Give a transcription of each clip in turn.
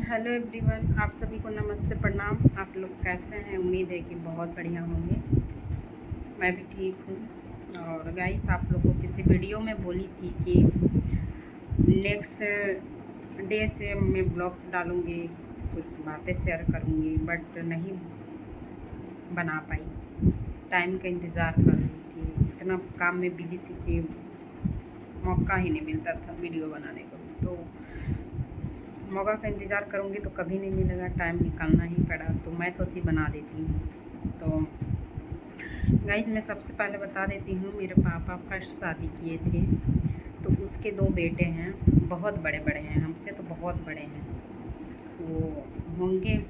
Hello everyone, आप सभी को नमस्ते प्रणाम। आप लोग कैसे हैं? उम्मीद है कि बहुत बढ़िया होंगे। मैं भी ठीक हूँ। और गाइस, आप लोग को किसी वीडियो में बोली थी कि नेक्स्ट डे से मैं ब्लॉग्स डालूँगी, कुछ बातें शेयर करूँगी, बट नहीं बना पाई। टाइम का इंतज़ार कर रही थी, इतना काम में बिजी थी कि मौका ही नहीं मिलता था वीडियो बनाने को। तो मौका का इंतज़ार करूँगी तो कभी नहीं मिलेगा, टाइम निकालना ही पड़ा, तो मैं सोची बना देती हूँ। तो गाइस, मैं सबसे पहले बता देती हूँ, मेरे पापा फर्स्ट शादी किए थे, तो उसके 2 बेटे हैं, बहुत बड़े बड़े हैं, हमसे तो बहुत बड़े हैं। वो होंगे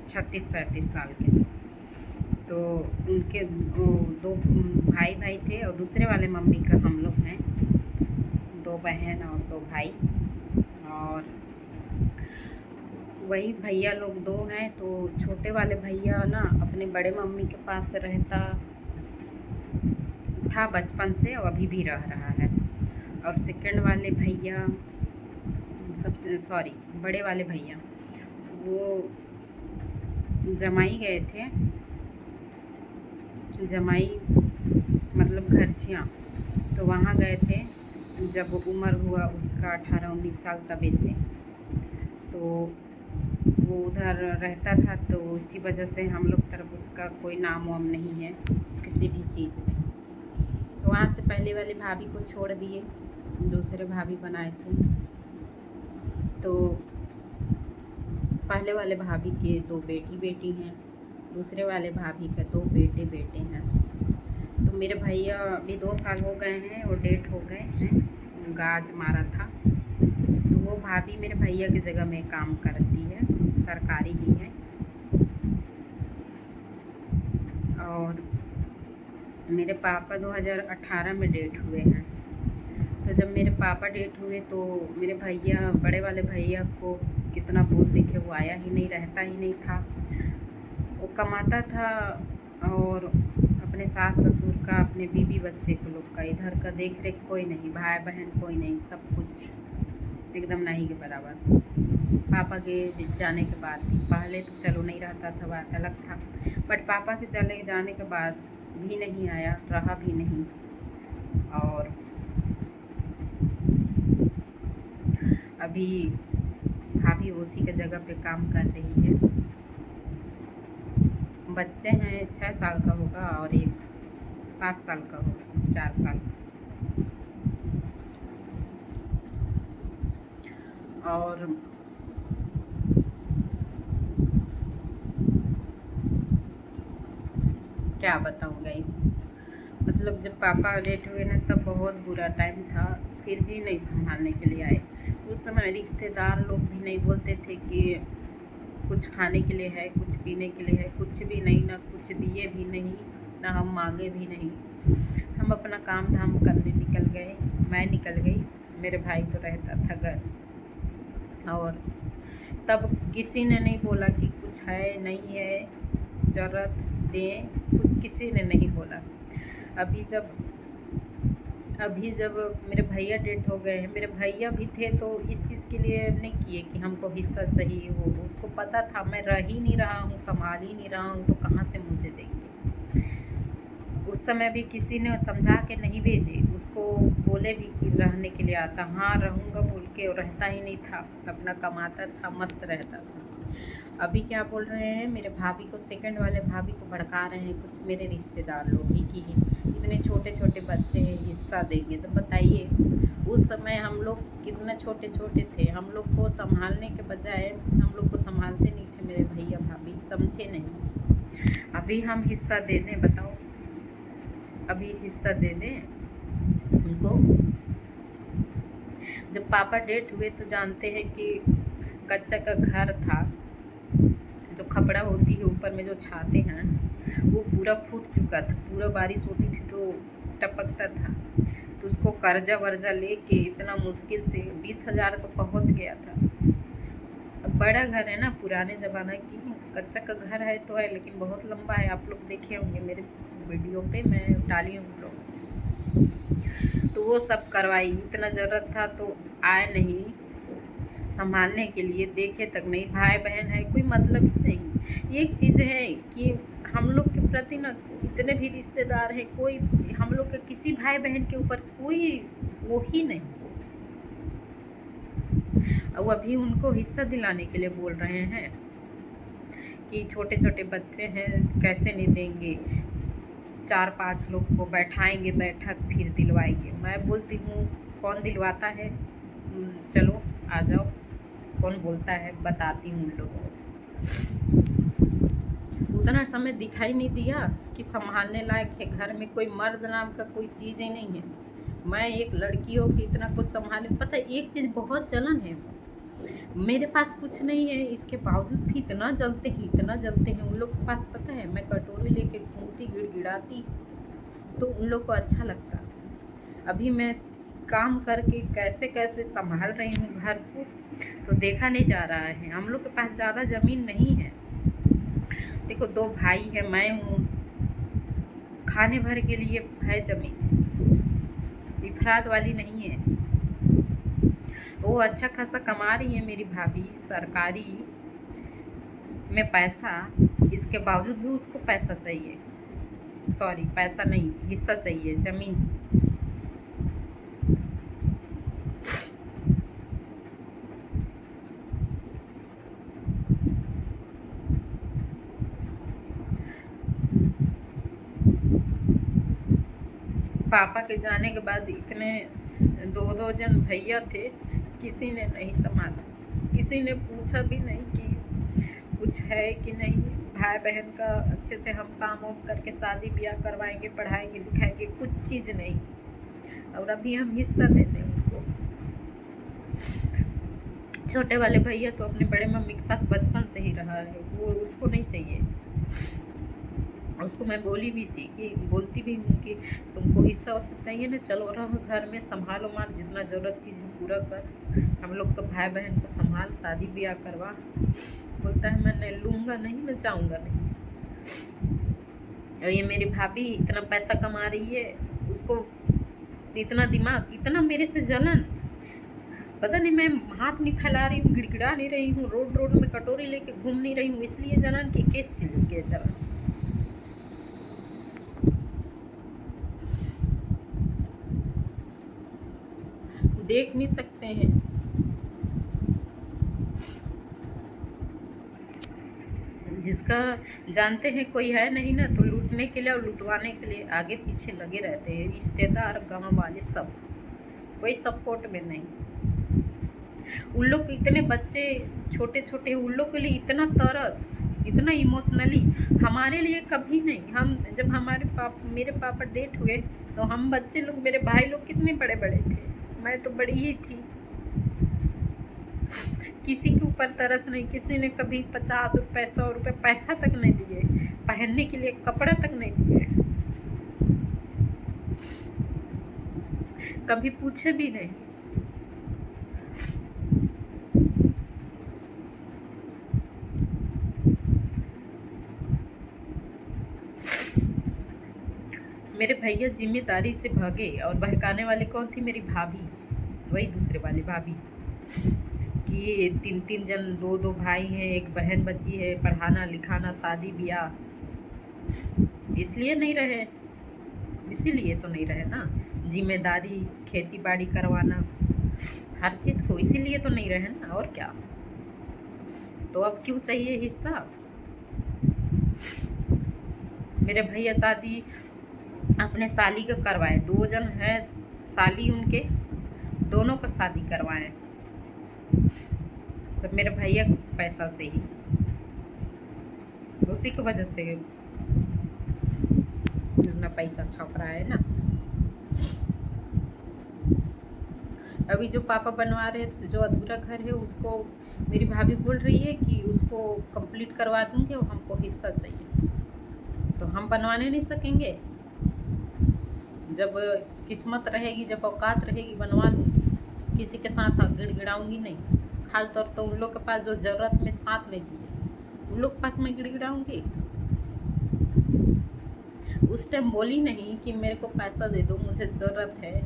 36-37 साल के। तो उनके 2 भाई थे, और दूसरे वाले मम्मी का हम लोग हैं 2 बहन और 2 भाई। और वही भैया लोग 2 हैं। तो छोटे वाले भैया ना अपने बड़े मम्मी के पास रहता था बचपन से, और अभी भी रह रहा है। और सेकंड वाले भैया, बड़े वाले भैया वो जमाई गए थे, जमाई मतलब घरछियाँ। तो वहाँ गए थे जब उम्र हुआ उसका 18-19 साल तबे से। तो वो उधर रहता था, तो इसी वजह से हम लोग तरफ उसका कोई नाम वाम नहीं है किसी भी चीज़ में। तो वहाँ से पहले वाले भाभी को छोड़ दिए, दूसरे भाभी बनाए थे। तो पहले वाले भाभी के 2 बेटी हैं, दूसरे वाले भाभी के 2 बेटे हैं। तो मेरे भैया अभी 2 साल हो गए हैं और डेथ हो गए हैं, गाज मारा था। तो वो भाभी मेरे भैया की जगह में काम करती है, सरकारी भी है। और मेरे पापा 2018 में डेथ हुए हैं। तो जब मेरे पापा डेथ हुए तो मेरे भैया, बड़े वाले भैया को कितना बोल देखे, वो आया ही नहीं, रहता ही नहीं था। वो कमाता था और अपने सास ससुर का, अपने बीवी बच्चे को लोग का, इधर का देख रेख कोई नहीं, भाई बहन कोई नहीं, सब कुछ एकदम नहीं के बराबर। पापा के जाने के बाद, पहले तो चलो नहीं रहता था, बात अलग था, बट पापा के चले जाने के बाद भी नहीं आया, रहा भी नहीं। और अभी भाभी उसी के जगह पे काम कर रही है। बच्चे हैं, 6 साल का होगा और एक 5 साल का होगा, 4 साल का। और क्या बताऊँ गाइस, मतलब जब पापा डेथ हुए ना, तब बहुत बुरा टाइम था, फिर भी नहीं संभालने के लिए आए। उस समय रिश्तेदार लोग भी नहीं बोलते थे कि कुछ खाने के लिए है, कुछ पीने के लिए है, कुछ भी नहीं, ना कुछ दिए भी नहीं, ना हम मांगे भी नहीं। हम अपना काम धाम करने निकल गए, मैं निकल गई, मेरे भाई तो रहता था घर। और तब किसी ने नहीं बोला कि कुछ है नहीं है, ज़रूरत दें, कुछ किसी ने नहीं बोला। अभी जब मेरे भैया डेथ हो गए हैं, मेरे भैया भी थे तो इस चीज़ के लिए नहीं किए कि हमको हिस्सा चाहिए हो। उसको पता था मैं रह ही नहीं रहा हूँ, संभाल ही नहीं रहा हूँ, तो कहाँ से मुझे देंगे। उस समय भी किसी ने समझा के नहीं भेजे उसको, बोले भी कि रहने के लिए आता, हाँ रहूँगा बोल के, और रहता ही नहीं था, अपना कमाता था, मस्त रहता था। अभी क्या बोल रहे हैं, मेरे भाभी को, सेकंड वाले भाभी को भड़का रहे हैं कुछ मेरे रिश्तेदार लोग ही कि इतने छोटे छोटे बच्चे हैं, हिस्सा देंगे। तो बताइए, उस समय हम लोग कितने छोटे छोटे थे, हम लोग को संभालने के बजाय हम लोग को संभालते नहीं थे मेरे भैया भाभी, समझे नहीं। अभी हम हिस्सा दे दें, बताओ, अभी हिस्सा दे दें उनको। जब पापा डेथ हुए तो जानते हैं कि कच्चा का घर था, जो खपड़ा होती है ऊपर में जो छाते हैं, वो पूरा फूट चुका था, पूरा बारिश होती थी तो टपकता था। तो उसको कर्जा वर्जा लेके इतना मुश्किल से 20,000 तो पहुंच गया था। अब बड़ा घर है ना, पुराने ज़माना की, कच्चा का घर है तो है, लेकिन बहुत लंबा है, आप लोग देखे होंगे मेरे वीडियो पे, मैं डाली हूँ ब्लॉग्स। तो वो सब करवाई। इतना ज़रूरत था तो आए नहीं संभालने के लिए, देखे तक नहीं। भाई बहन है, कोई मतलब ही नहीं। एक चीज़ है कि हम लोग के प्रति ना इतने भी रिश्तेदार हैं, कोई हम लोग के किसी भाई बहन के ऊपर कोई वो ही नहीं। और अभी उनको हिस्सा दिलाने के लिए बोल रहे हैं कि छोटे छोटे बच्चे हैं, कैसे नहीं देंगे। 4-5 लोग को बैठाएंगे बैठक, फिर दिलवाएंगे। मैं बोलती हूँ कौन दिलवाता है, चलो आ जाओ, कौन बोलता है, बताती हूँ उन लोगों को। उतना समय दिखाई नहीं दिया कि संभालने लायक है घर में, कोई मर्द नाम का कोई चीज़ ही नहीं है। मैं एक लड़की हो कि इतना कुछ संभालूं। पता है एक चीज़ बहुत जलन है, मेरे पास कुछ नहीं है, इसके बावजूद भी इतना जलते हैं, इतना जलते हैं। उन लोग के पास पता है मैं कटोरी लेके घूमती गिड़गिड़ाती तो उन लोग को अच्छा लगता। अभी मैं काम करके कैसे कैसे संभाल रही हूँ घर को, तो देखा नहीं जा रहा है। हम लोग के पास ज़्यादा ज़मीन नहीं है। देखो 2 भाई हैं, मैं हूँ, खाने भर के लिए है ज़मीन, इफरात वाली नहीं है। वो अच्छा खासा कमा रही है मेरी भाभी, सरकारी में पैसा, इसके बावजूद भी उसको पैसा चाहिए। सॉरी, पैसा नहीं, हिस्सा चाहिए, ज़मीन। पापा के जाने के बाद इतने 2-2 जन भैया थे, किसी ने नहीं संभाला, किसी ने पूछा भी नहीं कि कुछ है कि नहीं। भाई बहन का अच्छे से हम काम वाम करके शादी ब्याह करवाएंगे, पढ़ाएंगे लिखाएंगे, कुछ चीज़ नहीं। और अभी हम हिस्सा देते हैं उनको। छोटे वाले भैया तो अपने बड़े मम्मी के पास बचपन से ही रहा है, वो उसको नहीं चाहिए। उसको मैं बोली भी थी कि बोलती भी हूँ कि तुमको हिस्सा उससे चाहिए ना, चलो रहो घर में, संभालो माल, जितना ज़रूरत चीज़ पूरा कर, हम लोग तो भाई बहन को संभाल, शादी ब्याह करवा। बोलता है मैं नहीं लूँगा, नहीं मैं चाहूँगा नहीं। और ये मेरी भाभी इतना पैसा कमा रही है, उसको इतना दिमाग, इतना मेरे से जलन। पता नहीं मैं हाथ नहीं फैला रही हूँ, गिड़गिड़ा नहीं रही हूँ, रोड रोड में कटोरी लेके घूम नहीं रही हूँ, इसलिए जलन कि किस चीज़ के जलन। देख नहीं सकते हैं। जिसका जानते हैं कोई है नहीं ना, तो लूटने के लिए और लुटवाने के लिए आगे पीछे लगे रहते हैं। रिश्तेदार, गांव वाले, सब कोई सपोर्ट में नहीं। उन लोग इतने बच्चे छोटे छोटे, उन लोग के लिए इतना तरस, इतना इमोशनली, हमारे लिए कभी नहीं। हम जब मेरे पापा डेट हुए तो हम बच्चे लोग, मेरे भाई लोग कितने बड़े बड़े थे, मैं तो बड़ी ही थी। किसी के ऊपर तरस नहीं, किसी ने कभी 50 रुपये 100 रुपये पैसा तक नहीं दिए, पहनने के लिए कपड़ा तक नहीं दिए, कभी पूछे भी नहीं। मेरे भैया जिम्मेदारी से भागे, और बहकाने वाले कौन थी? मेरी भाभी, वही दूसरे वाली भाभी, कि 3-3 जन, 2-2 भाई हैं, एक बहन बची है, पढ़ाना लिखाना, शादी ब्याह। इसलिए नहीं रहे, इसीलिए तो नहीं रहे ना, जिम्मेदारी, खेती बाड़ी करवाना, हर चीज़ को, इसीलिए तो नहीं रहे ना, और क्या। तो अब क्यों चाहिए हिस्सा? मेरे भैया शादी अपने साली का करवाए, 2 जन हैं साली उनके, दोनों का शादी करवाएं, सब मेरे भैया के पैसा से ही, उसी की वजह से इतना पैसा छप रहा है ना। अभी जो पापा बनवा रहे, जो अधूरा घर है, उसको मेरी भाभी बोल रही है कि उसको कंप्लीट करवा दूंगी और हमको हिस्सा चाहिए। तो हम बनवाने नहीं सकेंगे, जब किस्मत रहेगी, जब औकात रहेगी बनवा लूँगी, किसी के साथ गिड़गिड़ाऊँगी नहीं। खास तौर तो उन लोग के पास जो ज़रूरत में साथ नहीं दिए, उन लोग के पास मैं गिड़गिड़ाऊँगी। उस टाइम बोली नहीं कि मेरे को पैसा दे दो, मुझे ज़रूरत है,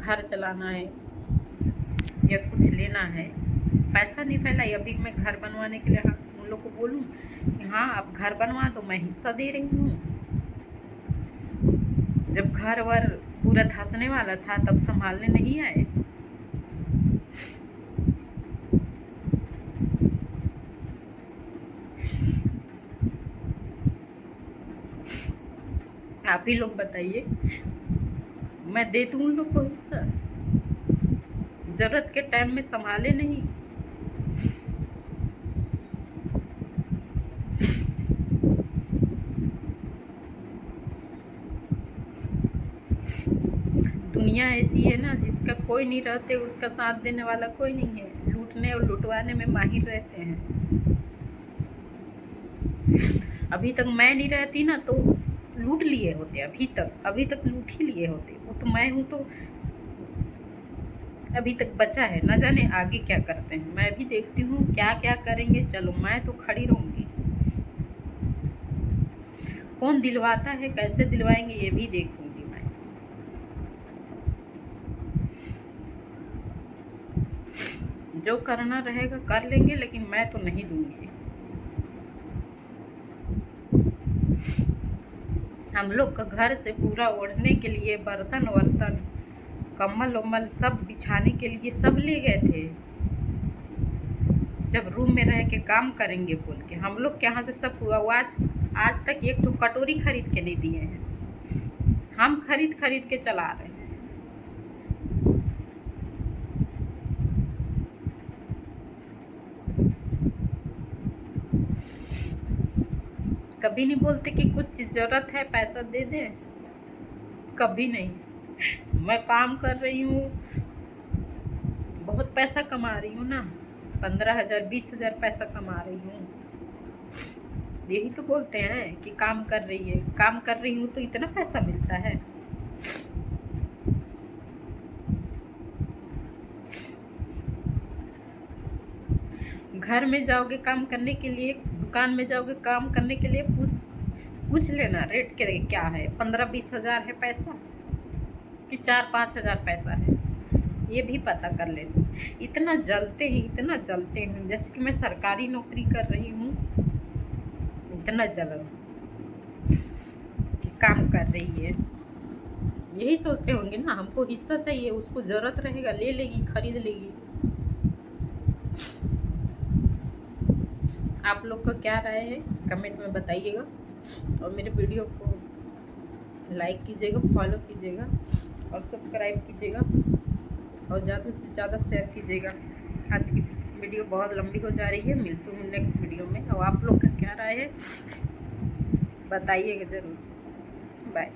घर चलाना है या कुछ लेना है, पैसा नहीं फैलाई। अभी मैं घर बनवाने के लिए उन लोग को बोलूँ कि हाँ आप घर बनवा दो, मैं हिस्सा दे रही हूँ। जब घर वर पूरा धंसने वाला था तब संभालने नहीं आए। आप ही लोग बताइए, मैं दे दूँ उन लोग को हिस्सा? जरूरत के टाइम में संभाले नहीं। दुनिया ऐसी है ना, जिसका कोई नहीं रहते उसका साथ देने वाला कोई नहीं है। लूटने और लुटवाने में माहिर रहते हैं। अभी तक मैं नहीं रहती ना तो लूट लिए होते। अभी तक लूट ही लिए होते। वो तो मैं हूँ तो अभी तक बचा है, न जाने आगे क्या करते हैं। मैं भी देखती हूँ क्या क्या करेंगे। चलो मैं तो खड़ी रहूँगी। कौन दिलवाता है, कैसे दिलवाएंगे ये भी देखूंगी मैं। जो करना रहेगा कर लेंगे, लेकिन मैं तो नहीं दूंगी। हम लोग का घर से पूरा ओढ़ने के लिए बर्तन वर्तन, कम्बल उम्बल सब बिछाने के लिए सब ले गए थे। जब रूम में रह के काम करेंगे बोल के हम लोग के यहाँ से सब हुआ। आज तक एक तो कटोरी खरीद के नहीं दिए हैं। हम खरीद के चला रहे हैं। कभी नहीं बोलते कि कुछ ज़रूरत है पैसा दे दे, कभी नहीं। मैं काम कर रही हूँ, बहुत पैसा कमा रही हूँ ना, 15,000 20,000 पैसा कमा रही हूँ। यही तो बोलते हैं कि काम कर रही है। काम कर रही हूँ तो इतना पैसा मिलता है। घर में जाओगे काम करने के लिए, दुकान में जाओगे काम करने के लिए, पूछ लेना रेट के क्या है। 15-20 हज़ार है पैसा कि 4-5 हज़ार पैसा है, ये भी पता कर लेना। इतना जलते हैं जैसे कि मैं सरकारी नौकरी कर रही हूँ। इतना जलन कि काम कर रही है। यही सोचते होंगे ना, हमको हिस्सा चाहिए, उसको ज़रूरत रहेगा ले लेगी, खरीद लेगी। आप लोग का क्या राय है कमेंट में बताइएगा। और मेरे वीडियो को लाइक कीजिएगा, फॉलो कीजिएगा और सब्सक्राइब कीजिएगा और ज़्यादा से ज़्यादा शेयर कीजिएगा। आज की वीडियो बहुत लंबी हो जा रही है। मिलती हूँ नेक्स्ट वीडियो में। और आप लोग का क्या राय है बताइएगा ज़रूर। बाय।